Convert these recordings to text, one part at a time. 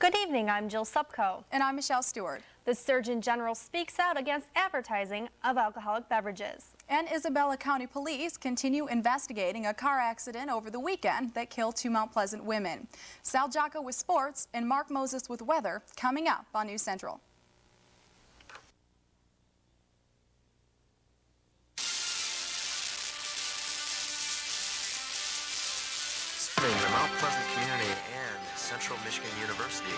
Good evening, I'm Jill Sobkow. And I'm Michelle Stewart. The Surgeon General speaks out against advertising of alcoholic beverages. And Isabella County Police continue investigating a car accident over the weekend that killed 2 Mount Pleasant women. Sal Giaco with sports and Mark Moses with weather coming up on News Central. The Mount Pleasant Community and Central Michigan University.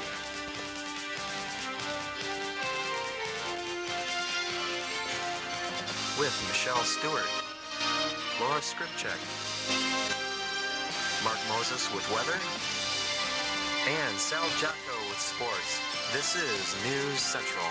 With Michelle Stewart, Laura Skripchek, Mark Moses with weather, and Sal Giaco with sports. This is News Central.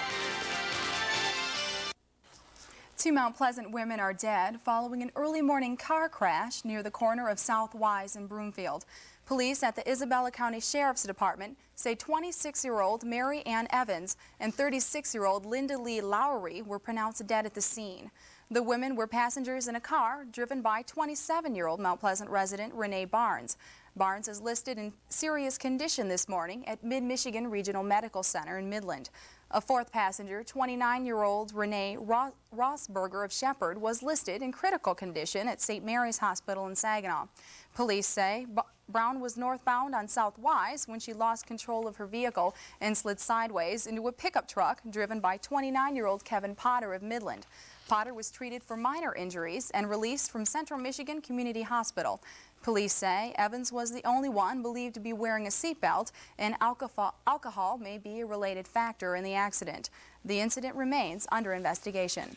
2 Mount Pleasant women are dead following an early morning car crash near the corner of South Wise and Broomfield. Police at the Isabella County Sheriff's Department say 26-year-old Mary Ann Evans and 36-year-old Linda Lee Lowry were pronounced dead at the scene. The women were passengers in a car driven by 27-year-old Mount Pleasant resident Renee Barnes. Barnes is listed in serious condition this morning at Mid-Michigan Regional Medical Center in Midland. A fourth passenger, 29-year-old Renee Rossberger of Shepherd, was listed in critical condition at St. Mary's Hospital in Saginaw. Police say Brown was northbound on South Wise when she lost control of her vehicle and slid sideways into a pickup truck driven by 29-year-old Kevin Potter of Midland. Potter was treated for minor injuries and released from Central Michigan Community Hospital. Police say Evans was the only one believed to be wearing a seatbelt, and alcohol may be a related factor in the accident. The incident remains under investigation.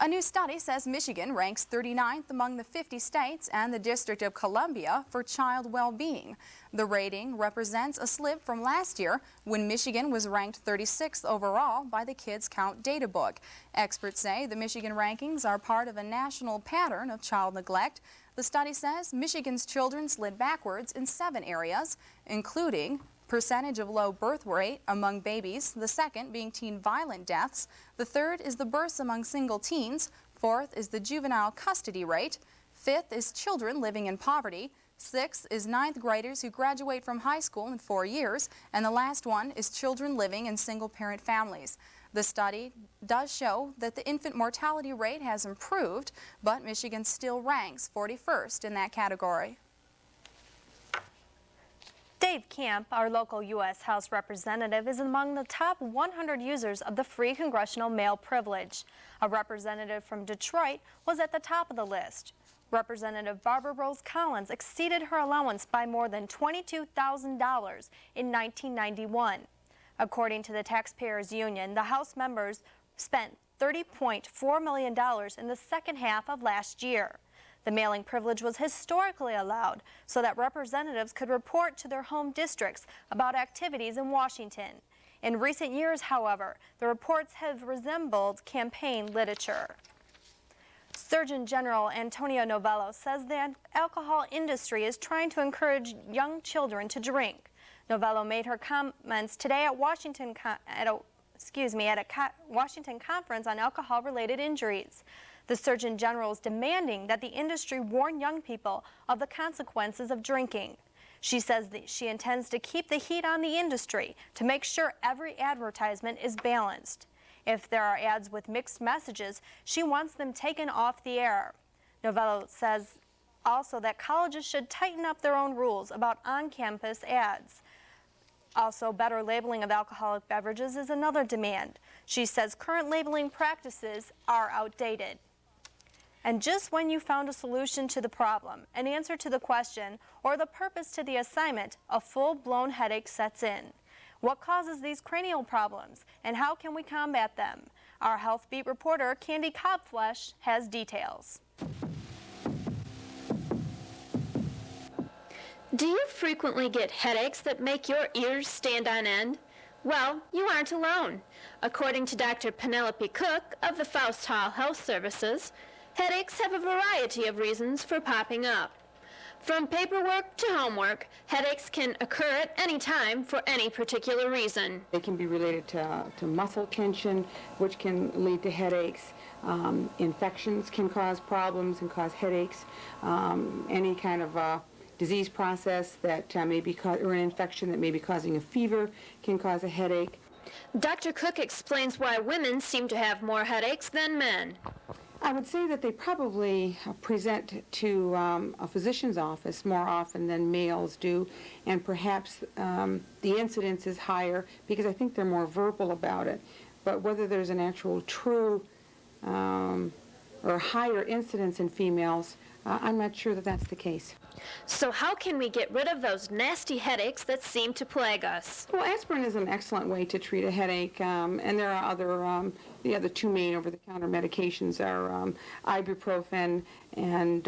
A new study says Michigan ranks 39th among the 50 states and the District of Columbia for child well-being. The rating represents a slip from last year when Michigan was ranked 36th overall by the Kids Count data book. Experts say the Michigan rankings are part of a national pattern of child neglect. The study says Michigan's children slid backwards in 7 areas, including percentage of low birth rate among babies, the second being teen violent deaths, the third is the births among single teens, fourth is the juvenile custody rate, fifth is children living in poverty, sixth is 9th graders who graduate from high school in 4 years, and the last one is children living in single-parent families. The study does show that the infant mortality rate has improved, but Michigan still ranks 41st in that category. Dave Camp, our local U.S. House representative, is among the top 100 users of the free congressional mail privilege. A representative from Detroit was at the top of the list. Representative Barbara Rose Collins exceeded her allowance by more than $22,000 in 1991. According to the Taxpayers Union, the House members spent $30.4 million in the second half of last year. The mailing privilege was historically allowed so that representatives could report to their home districts about activities in Washington. In recent years, however, the reports have resembled campaign literature. Surgeon General Antonio Novello says the alcohol industry is trying to encourage young children to drink. Novello made her comments today at Washington conference on alcohol-related injuries. The Surgeon General is demanding that the industry warn young people of the consequences of drinking. She says that she intends to keep the heat on the industry to make sure every advertisement is balanced. If there are ads with mixed messages, she wants them taken off the air. Novello says also that colleges should tighten up their own rules about on-campus ads. Also, better labeling of alcoholic beverages is another demand. She says current labeling practices are outdated. And just when you found a solution to the problem, an answer to the question, or the purpose to the assignment, a full-blown headache sets in. What causes these cranial problems, and how can we combat them? Our Health Beat reporter, Candy Cobflesh, has details. Do you frequently get headaches that make your ears stand on end? Well, you aren't alone. According to Dr. Penelope Cook of the Faust Hall Health Services, headaches have a variety of reasons for popping up. From paperwork to homework, headaches can occur at any time for any particular reason. They can be related to muscle tension, which can lead to headaches. Infections can cause problems and cause headaches. Any kind of disease process that may be or an infection that may be causing a fever can cause a headache. Dr. Cook explains why women seem to have more headaches than men. I would say that they probably present to a physician's office more often than males do, and perhaps the incidence is higher because I think they're more verbal about it. But whether there's an actual true or higher incidence in females, I'm not sure that that's the case. So how can we get rid of those nasty headaches that seem to plague us? Well, aspirin is an excellent way to treat a headache, and there are other, the other two main over-the-counter medications are ibuprofen and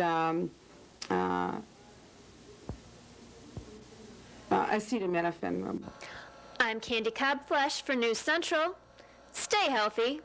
acetaminophen. I'm Candy Cobb Flesh for News Central. Stay healthy.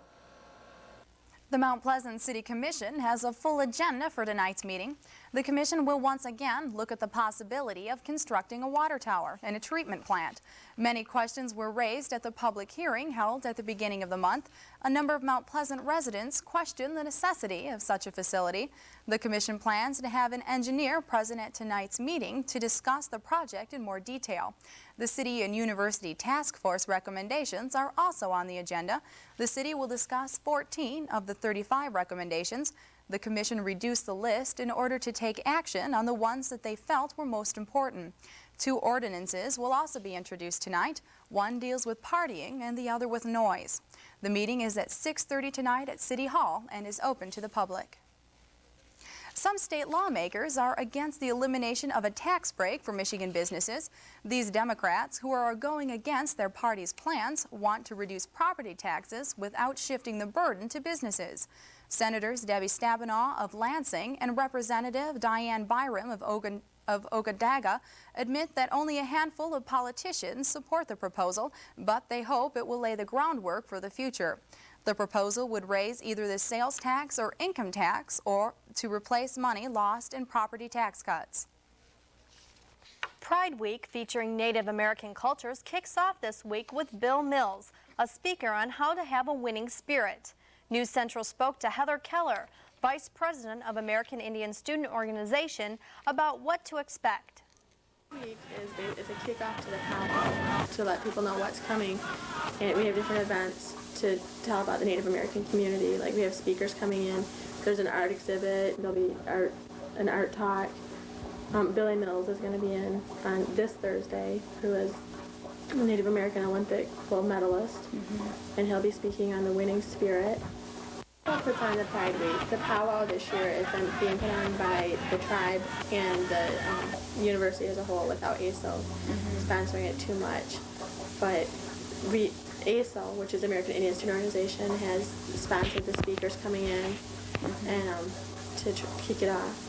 The Mount Pleasant City Commission has a full agenda for tonight's meeting. The commission will once again look at the possibility of constructing a water tower and a treatment plant. Many questions were raised at the public hearing held at the beginning of the month. A number of Mount Pleasant residents questioned the necessity of such a facility. The commission plans to have an engineer present at tonight's meeting to discuss the project in more detail. The city and university task force recommendations are also on the agenda. The city will discuss 14 of the 35 recommendations. The commission reduced the list in order to take action on the ones that they felt were most important. 2 ordinances will also be introduced tonight. One deals with partying and the other with noise. The meeting is at 6:30 tonight at City Hall and is open to the public. Some state lawmakers are against the elimination of a tax break for Michigan businesses. These Democrats, who are going against their party's plans, want to reduce property taxes without shifting the burden to businesses. Senators Debbie Stabenow of Lansing and Representative Diane Byram of Ogadaga admit that only a handful of politicians support the proposal, but they hope it will lay the groundwork for the future. The proposal would raise either the sales tax or income tax or to replace money lost in property tax cuts. Pride Week, featuring Native American cultures, kicks off this week with Bill Mills, a speaker on how to have a winning spirit. News Central spoke to Heather Keller, Vice President of American Indian Student Organization, about what to expect. Week is a kickoff to the powwow to let people know what's coming, and we have different events to tell about the Native American community. Like, we have speakers coming in. There's an art exhibit. There'll be an art talk. Billy Mills is going to be in on this Thursday, who is a Native American Olympic gold medalist, and he'll be speaking on the winning spirit. Puts on the Pride Week. The powwow this year is being put on by the tribe and the university as a whole without ASO sponsoring it too much. But ASO, which is American Indian Student Organization, has sponsored the speakers coming in and to kick it off.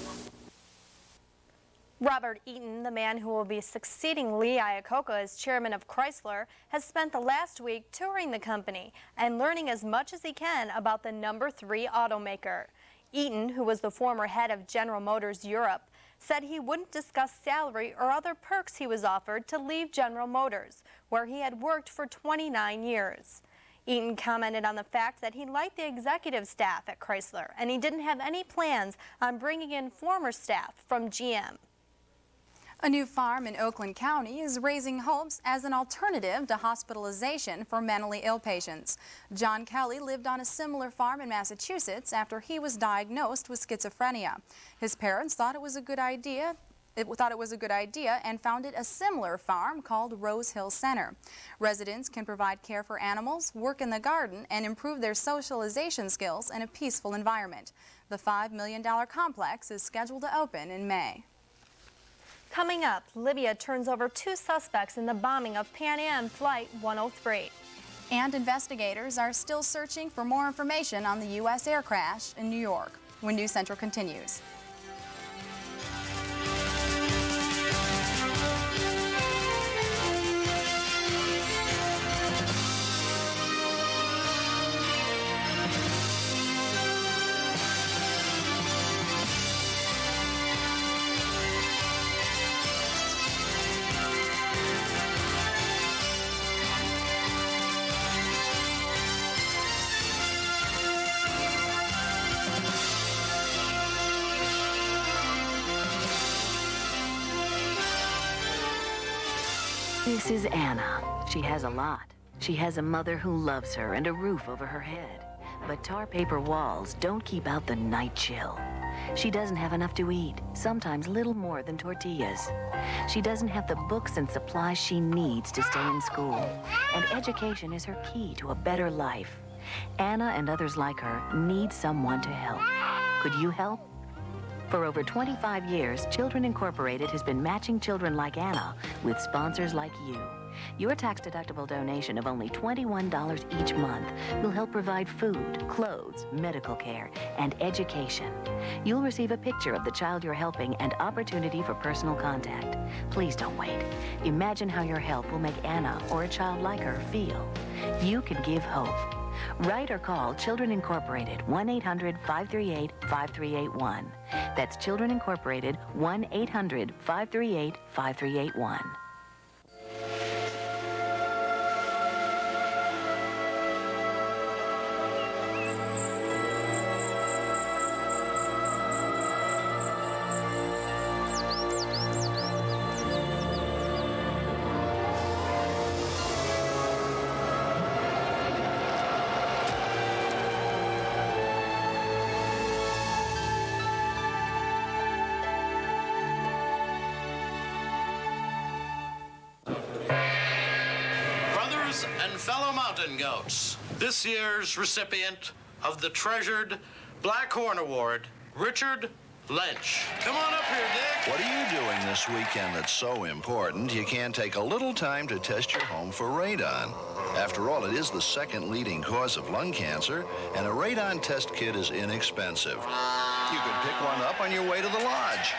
Robert Eaton, the man who will be succeeding Lee Iacocca as chairman of Chrysler, has spent the last week touring the company and learning as much as he can about the number 3 automaker. Eaton, who was the former head of General Motors Europe, said he wouldn't discuss salary or other perks he was offered to leave General Motors, where he had worked for 29 years. Eaton commented on the fact that he liked the executive staff at Chrysler and he didn't have any plans on bringing in former staff from GM. A new farm in Oakland County is raising hopes as an alternative to hospitalization for mentally ill patients. John Kelly lived on a similar farm in Massachusetts after he was diagnosed with schizophrenia. His parents thought it was a good idea and founded a similar farm called Rose Hill Center. Residents can provide care for animals, work in the garden, and improve their socialization skills in a peaceful environment. The $5 million complex is scheduled to open in May. Coming up, Libya turns over 2 suspects in the bombing of Pan Am Flight 103. And investigators are still searching for more information on the U.S. air crash in New York. When News Central continues. This is Anna. She has a lot. She has a mother who loves her and a roof over her head. But tar paper walls don't keep out the night chill. She doesn't have enough to eat, sometimes little more than tortillas. She doesn't have the books and supplies she needs to stay in school. And education is her key to a better life. Anna and others like her need someone to help. Could you help? For over 25 years, Children Incorporated has been matching children like Anna with sponsors like you. Your tax-deductible donation of only $21 each month will help provide food, clothes, medical care, and education. You'll receive a picture of the child you're helping and opportunity for personal contact. Please don't wait. Imagine how your help will make Anna or a child like her feel. You can give hope. Write or call Children Incorporated, 1-800-538-5381. That's Children Incorporated, 1-800-538-5381. And fellow mountain goats, this year's recipient of the treasured Black Horn Award, Richard Lynch. Come on up here, Dick. What are you doing this weekend that's so important you can't take a little time to test your home for radon? After all, it is the second leading cause of lung cancer, and a radon test kit is inexpensive. You could pick one up on your way to the lodge.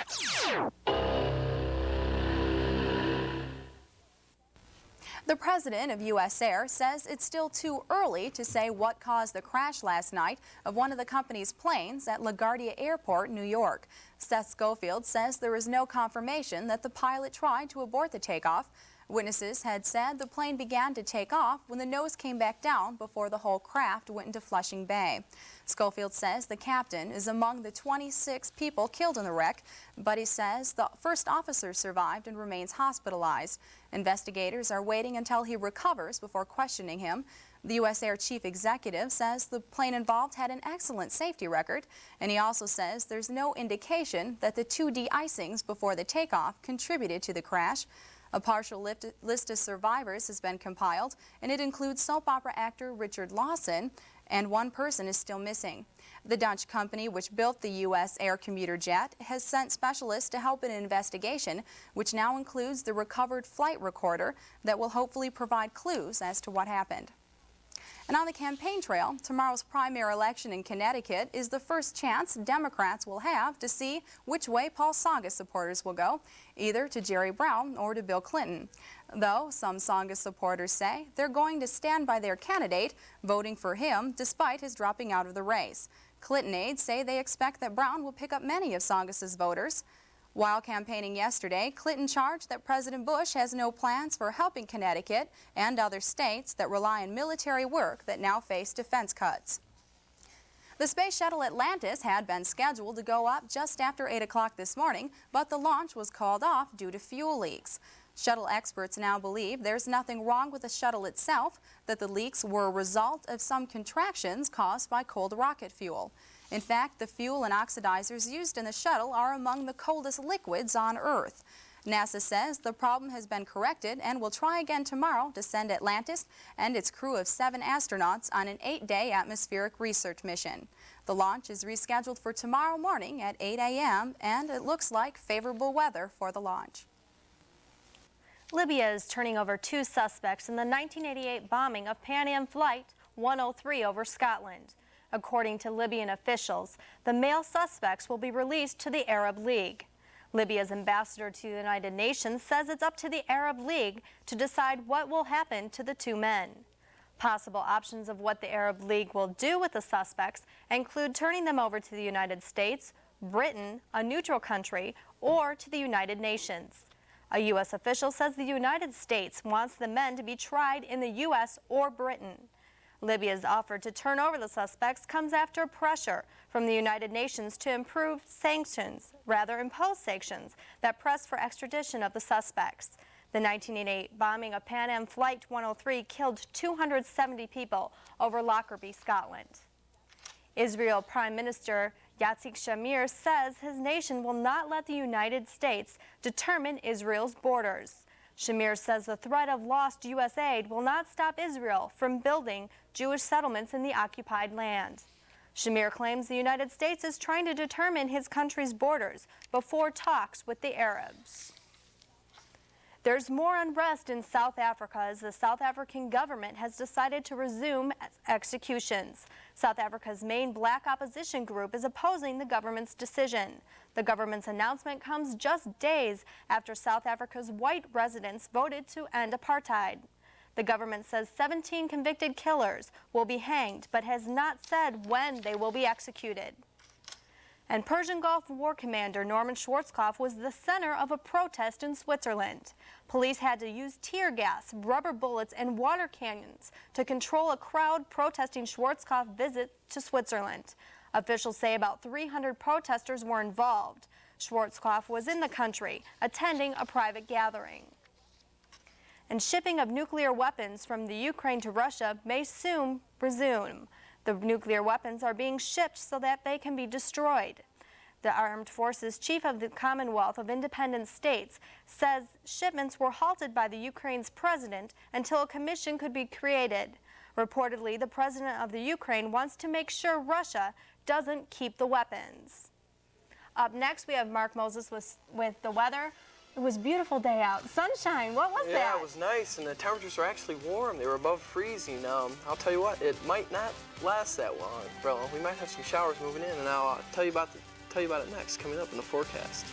The president of U.S. Air says it's still too early to say what caused the crash last night of one of the company's planes at LaGuardia Airport, New York. Seth Schofield says there is no confirmation that the pilot tried to abort the takeoff. Witnesses had said the plane began to take off when the nose came back down before the whole craft went into Flushing Bay. Schofield says the captain is among the 26 people killed in the wreck, but he says the first officer survived and remains hospitalized. Investigators are waiting until he recovers before questioning him. The U.S. Air Chief Executive says the plane involved had an excellent safety record, and he also says there's no indication that the 2 de-icings before the takeoff contributed to the crash. A partial list of survivors has been compiled, and it includes soap opera actor Richard Lawson, and one person is still missing. The Dutch company which built the U.S. Air commuter jet has sent specialists to help in an investigation, which now includes the recovered flight recorder that will hopefully provide clues as to what happened. And on the campaign trail, tomorrow's primary election in Connecticut is the first chance Democrats will have to see which way Paul Tsongas supporters will go, either to Jerry Brown or to Bill Clinton. Though some Tsongas supporters say they're going to stand by their candidate, voting for him despite his dropping out of the race. Clinton aides say they expect that Brown will pick up many of Tsongas' voters. While campaigning yesterday, Clinton charged that President Bush has no plans for helping Connecticut and other states that rely on military work that now face defense cuts. The space shuttle Atlantis had been scheduled to go up just after 8 o'clock this morning, but the launch was called off due to fuel leaks. Shuttle experts now believe there's nothing wrong with the shuttle itself, that the leaks were a result of some contractions caused by cold rocket fuel. In fact, the fuel and oxidizers used in the shuttle are among the coldest liquids on Earth. NASA says the problem has been corrected and will try again tomorrow to send Atlantis and its crew of 7 astronauts on an 8-day atmospheric research mission. The launch is rescheduled for tomorrow morning at 8 a.m., and it looks like favorable weather for the launch. Libya is turning over 2 suspects in the 1988 bombing of Pan Am Flight 103 over Scotland. According to Libyan officials, the male suspects will be released to the Arab League. Libya's ambassador to the United Nations says it's up to the Arab League to decide what will happen to the 2 men. Possible options of what the Arab League will do with the suspects include turning them over to the United States, Britain, a neutral country, or to the United Nations. A U.S. official says the United States wants the men to be tried in the U.S. or Britain. Libya's offer to turn over the suspects comes after pressure from the United Nations to impose sanctions that press for extradition of the suspects. The 1988 bombing of Pan Am Flight 103 killed 270 people over Lockerbie, Scotland. Israel Prime Minister Yitzhak Shamir says his nation will not let the United States determine Israel's borders. Shamir says the threat of lost U.S. aid will not stop Israel from building Jewish settlements in the occupied land. Shamir claims the United States is trying to determine his country's borders before talks with the Arabs. There's more unrest in South Africa as the South African government has decided to resume executions. South Africa's main black opposition group is opposing the government's decision. The government's announcement comes just days after South Africa's white residents voted to end apartheid. The government says 17 convicted killers will be hanged, but has not said when they will be executed. And Persian Gulf War Commander Norman Schwarzkopf was the center of a protest in Switzerland. Police had to use tear gas, rubber bullets, and water cannons to control a crowd protesting Schwarzkopf's visit to Switzerland. Officials say about 300 protesters were involved. Schwarzkopf was in the country, attending a private gathering. And shipping of nuclear weapons from the Ukraine to Russia may soon resume. The nuclear weapons are being shipped so that they can be destroyed. The Armed Forces Chief of the Commonwealth of Independent States says shipments were halted by the Ukraine's president until a commission could be created. Reportedly, the president of the Ukraine wants to make sure Russia doesn't keep the weapons. Up next, we have Mark Moses with the weather. It was a beautiful day out. Sunshine, what was that? Yeah, it was nice, and the temperatures were actually warm. They were above freezing. I'll tell you what, it might not last that long, bro. We might have some showers moving in, and I'll tell you about it next, coming up in the forecast.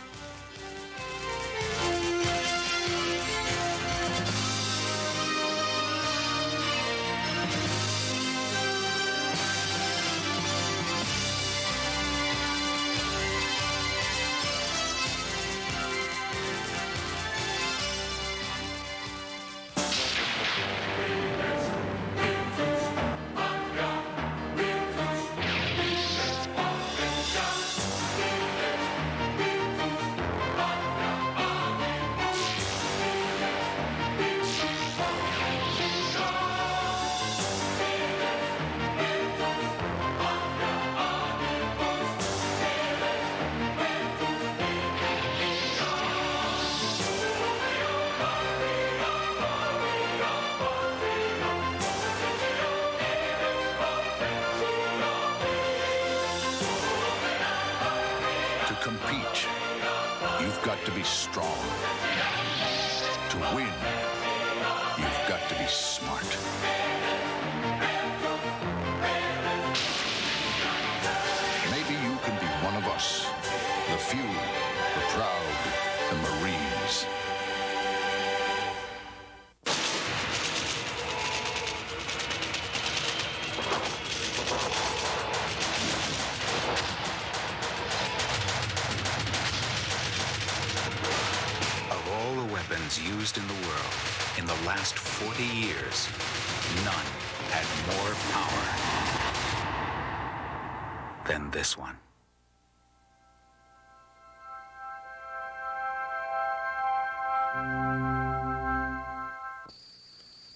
compete, you've got to be strong. To win, you've got to be smart. Maybe you can be one of us, the few, the proud, the Marines. Used in the world in the last 40 years, none had more power than this one.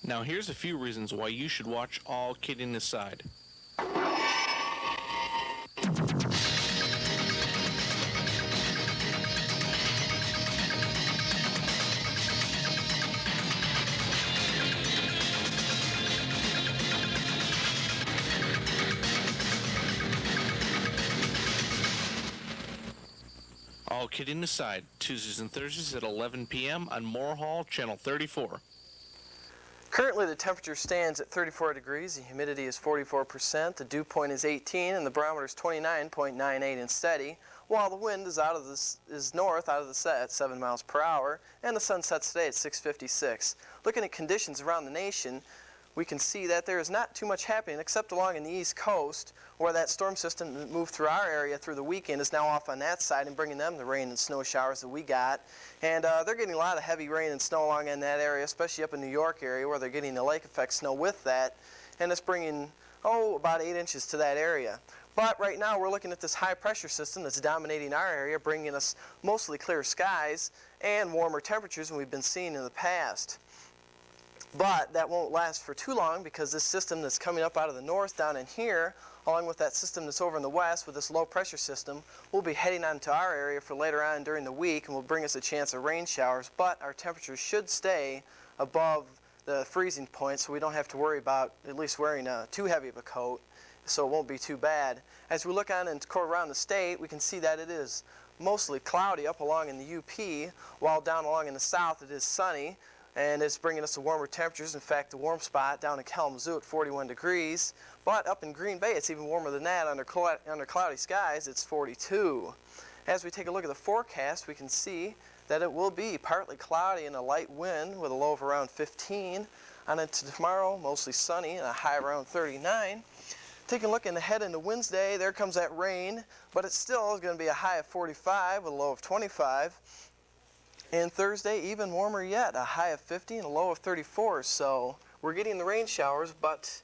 Now here's a few reasons why you should watch All Kidding Aside. All Kidding Aside, Tuesdays and Thursdays at 11 p.m. on Moore Hall, Channel 34. Currently, the temperature stands at 34 degrees, the humidity is 44%, the dew point is 18, and the barometer is 29.98 and steady, while the wind is north out of the set at 7 miles per hour, and the sun sets today at 6:56. Looking at conditions around the nation, we can see that there is not too much happening except along in the East Coast, where that storm system that moved through our area through the weekend is now off on that side and bringing them the rain and snow showers that we got. And they're getting a lot of heavy rain and snow along in that area, especially up in New York area where they're getting the lake effect snow with that. And it's bringing, about 8 inches to that area. But right now we're looking at this high pressure system that's dominating our area, bringing us mostly clear skies and warmer temperatures than we've been seeing in the past. But that won't last for too long, because this system that's coming up out of the north down in here, along with that system that's over in the west with this low pressure system, will be heading onto our area for later on during the week and will bring us a chance of rain showers. But our temperatures should stay above the freezing point, so we don't have to worry about at least wearing too heavy of a coat, so it won't be too bad. As we look on and around the state, we can see that it is mostly cloudy up along in the UP, while down along in the south it is sunny, and it's bringing us to warmer temperatures. In fact, the warm spot down in Kalamazoo at 41 degrees, but up in Green Bay it's even warmer than that. Under cloudy skies it's 42. As we take a look at the forecast, we can see that it will be partly cloudy and a light wind with a low of around 15. On into tomorrow, mostly sunny and a high around 39. Taking a look ahead into Wednesday, there comes that rain, but it still is going to be a high of 45 with a low of 25. And Thursday, even warmer yet, a high of 50 and a low of 34. So we're getting the rain showers, but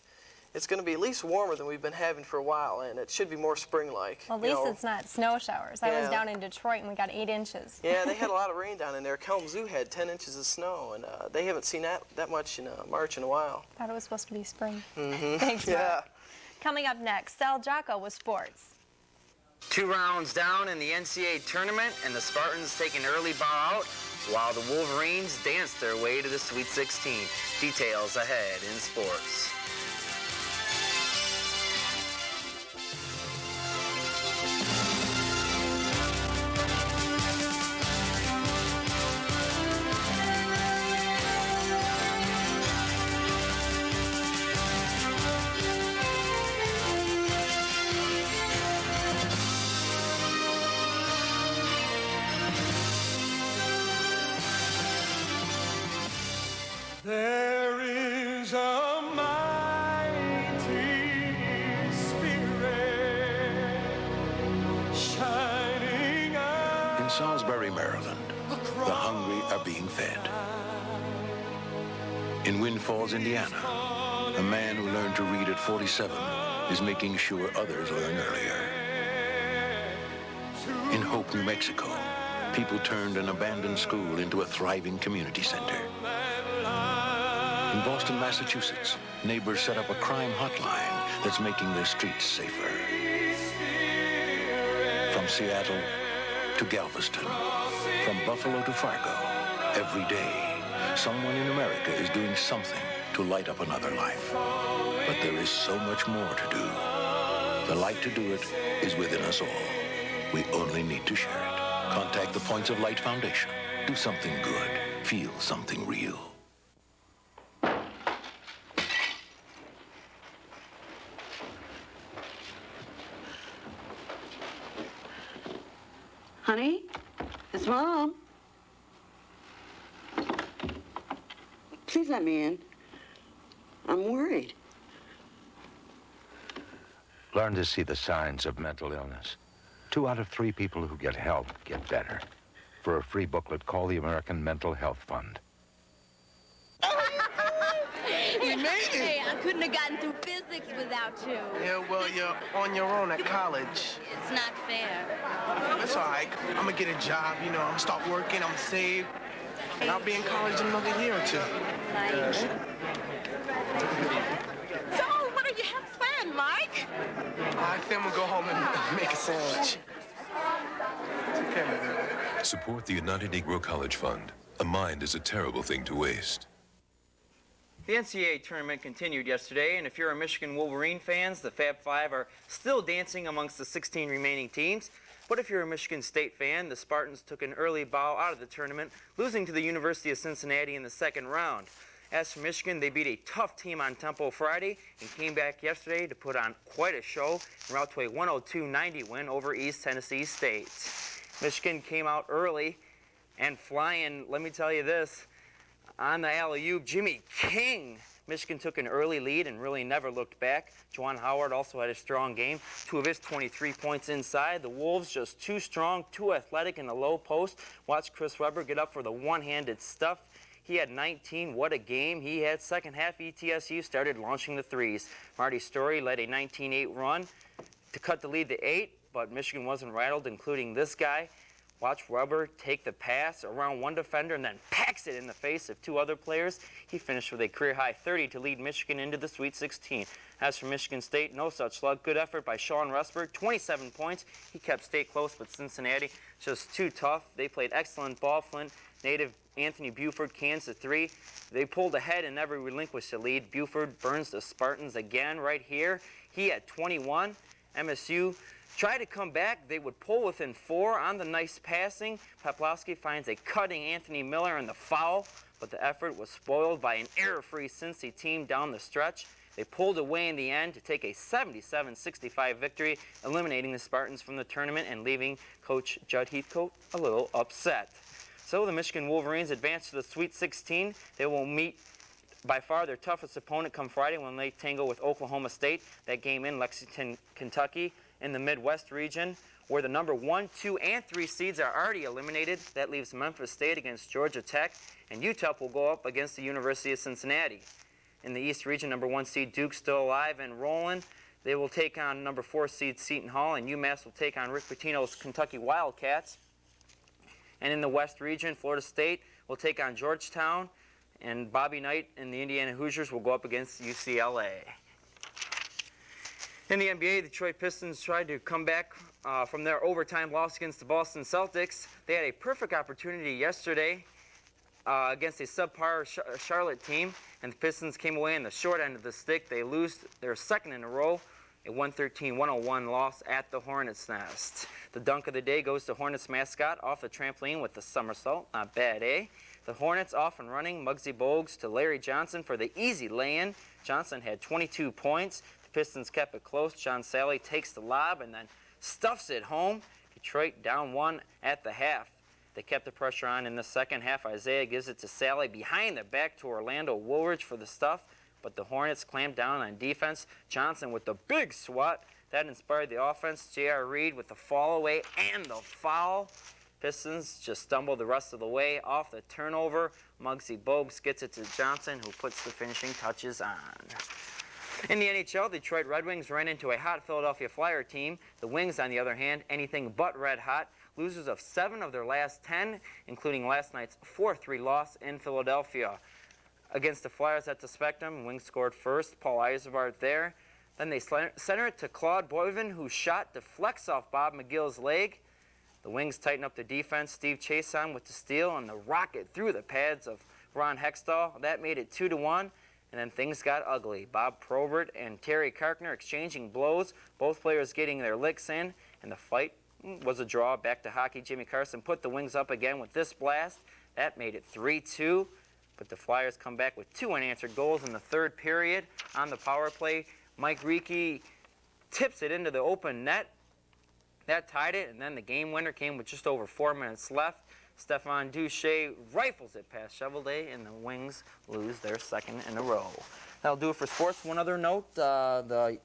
it's going to be at least warmer than we've been having for a while, and it should be more spring-like. Well, at least it's not snow showers. Yeah. I was down in Detroit and we got 8 inches. Yeah, they had a lot of rain down in there. Kalamazoo had 10 inches of snow, and they haven't seen that much in March in a while. Thought it was supposed to be spring. Mm-hmm. Thanks, yeah. Mark. Coming up next, Giaco with sports. 2 rounds down in the NCAA tournament, and the Spartans take an early bow out, while the Wolverines dance their way to the Sweet 16. Details ahead in sports. There is a mighty spirit shining out. In Salisbury, Maryland, the hungry are being fed. In Wind Falls, Indiana, a man who learned to read at 47 is making sure others learn earlier. In Hope, New Mexico, people turned an abandoned school into a thriving community center. In Boston, Massachusetts, neighbors set up a crime hotline that's making their streets safer. From Seattle to Galveston, from Buffalo to Fargo, every day, someone in America is doing something to light up another life. But there is so much more to do. The light to do it is within us all. We only need to share it. Contact the Points of Light Foundation. Do something good. Feel something real. Honey, it's Mom. Please let me in. I'm worried. Learn to see the signs of mental illness. 2 out of 3 people who get help get better. For a free booklet, call the American Mental Health Fund. You made it! Hey, I couldn't have gotten through physics without you. Yeah, well, you're on your own at college. It's not fair. That's all right. I'm gonna get a job, you know, I'm gonna start working, I'm gonna save, and I'll be in college in another year or 2. Nice. So, what do you have planned, Mike? I think I'm gonna go home and make a sandwich. Okay. Support the United Negro College Fund. A mind is a terrible thing to waste. The NCAA tournament continued yesterday, and if you're a Michigan Wolverine fans, the Fab Five are still dancing amongst the 16 remaining teams. But if you're a Michigan State fan, the Spartans took an early bow out of the tournament, losing to the University of Cincinnati in the second round. As for Michigan, they beat a tough team on Temple Friday and came back yesterday to put on quite a show en route to a 102-90 win over East Tennessee State. Michigan came out early and flying, let me tell you this, on the alley-oop, Jimmy King. Michigan took an early lead and really never looked back. Juwan Howard also had a strong game. 2 of his 23 points inside. The Wolves just too strong, too athletic in the low post. Watch Chris Webber get up for the one-handed stuff. He had 19. What a game he had. Second half, ETSU started launching the threes. Marty Story led a 19-8 run. to cut the lead to 8, but Michigan wasn't rattled, including this guy. Watch Weber take the pass around one defender and then packs it in the face of 2 other players. He finished with a career-high 30 to lead Michigan into the Sweet 16. As for Michigan State, no such luck. Good effort by Sean Rusberg, 27 points. He kept State close, but Cincinnati just too tough. They played excellent ball. Flint native Anthony Buford cans the 3. They pulled ahead and never relinquished the lead. Buford burns the Spartans again right here. He had 21. MSU tried to come back. They would pull within 4 on the nice passing. Poplawski finds a cutting Anthony Miller in the foul, but the effort was spoiled by an error-free Cincy team down the stretch. They pulled away in the end to take a 77-65 victory, eliminating the Spartans from the tournament and leaving Coach Judd Heathcote a little upset. So the Michigan Wolverines advance to the Sweet 16. They will meet by far their toughest opponent come Friday when they tangle with Oklahoma State. That game in Lexington, Kentucky, in the Midwest region, where the number 1, 2, and 3 seeds are already eliminated. That leaves Memphis State against Georgia Tech, and UTEP will go up against the University of Cincinnati. In the East region, number 1 seed Duke still alive and rolling. They will take on number 4 seed Seton Hall, and UMass will take on Rick Pitino's Kentucky Wildcats. And in the West region, Florida State will take on Georgetown, and Bobby Knight and the Indiana Hoosiers will go up against UCLA. In the NBA, the Detroit Pistons tried to come back from their overtime loss against the Boston Celtics. They had a perfect opportunity yesterday against a subpar Charlotte team, and the Pistons came away in the short end of the stick. They lose their second in a row, a 113-101 loss at the Hornets' Nest. The dunk of the day goes to Hornets mascot off the trampoline with the somersault. Not bad, eh? The Hornets off and running. Muggsy Bogues to Larry Johnson for the easy lay-in. Johnson had 22 points. The Pistons kept it close. John Sally takes the lob and then stuffs it home. Detroit down 1 at the half. They kept the pressure on in the second half. Isaiah gives it to Sally behind the back to Orlando Woolridge for the stuff, but the Hornets clamped down on defense. Johnson with the big swat. That inspired the offense. J.R. Reed with the fall away and the foul. Pistons just stumbled the rest of the way off the turnover. Muggsy Bogues gets it to Johnson, who puts the finishing touches on. In the NHL, the Detroit Red Wings ran into a hot Philadelphia Flyer team. The Wings, on the other hand, anything but red hot. Losers of 7 of their last 10, including last night's 4-3 loss in Philadelphia. Against the Flyers at the Spectrum, Wings scored first. Paul Eisbart there. Then they center it to Claude Boivin, who shot deflects off Bob McGill's leg. The Wings tighten up the defense. Steve Chason with the steal and the rocket through the pads of Ron Hextall. That made it 2-1, and then things got ugly. Bob Probert and Terry Karkner exchanging blows, both players getting their licks in, and the fight was a draw. Back to hockey. Jimmy Carson put the Wings up again with this blast. That made it 3-2, but the Flyers come back with 2 unanswered goals in the third period. On the power play, Mike Reekie tips it into the open net. That tied it, and then the game winner came with just over 4 minutes left. Stefan Duche rifles it past Cheveldae, and the Wings lose their second in a row. That'll do it for sports. One other note, the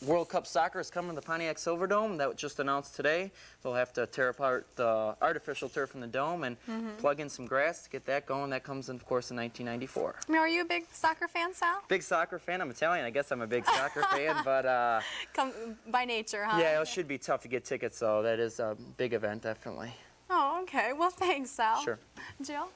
World Cup soccer is coming to the Pontiac Silverdome. That was just announced today. They'll have to tear apart the artificial turf in the dome and plug in some grass to get that going. That comes in, of course, in 1994. Are you a big soccer fan, Sal? Big soccer fan. I'm Italian. I guess I'm a big soccer fan, but... Come by nature, huh? Yeah, it should be tough to get tickets, though. That is a big event, definitely. Oh, okay. Well, thanks, Sal. Sure. Jill?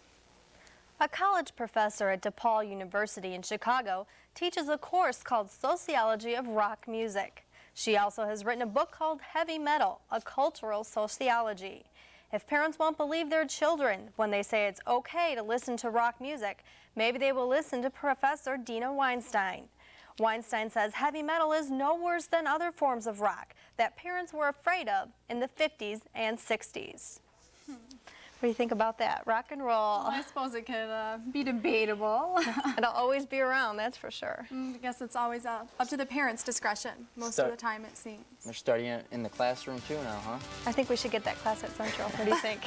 A college professor at DePaul University in Chicago teaches a course called Sociology of Rock Music. She also has written a book called Heavy Metal, A Cultural Sociology. If parents won't believe their children when they say it's okay to listen to rock music, maybe they will listen to Professor Dina Weinstein. Weinstein says heavy metal is no worse than other forms of rock that parents were afraid of in the 50s and 60s. What do you think about that? Rock and roll. Well, I suppose it could be debatable. It'll always be around, that's for sure. I guess it's always up to the parents' discretion, most of the time, it seems. They're studying it in the classroom, too, now, huh? I think we should get that class at Central. What do you think?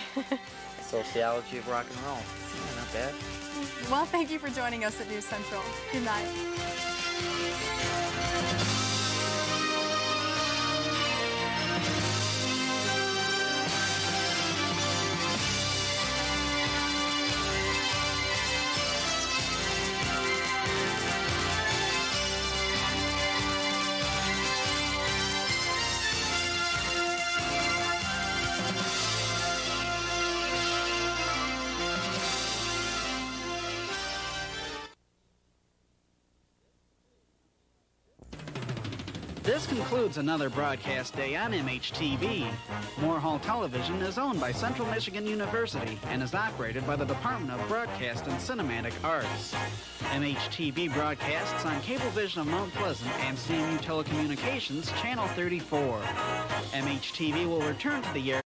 Sociology of rock and roll. Yeah, not bad. Well, thank you for joining us at News Central. Good night. This concludes another broadcast day on MHTV. Moore Hall Television is owned by Central Michigan University and is operated by the Department of Broadcast and Cinematic Arts. MHTV broadcasts on Cablevision of Mount Pleasant and CMU Telecommunications Channel 34. MHTV will return to the air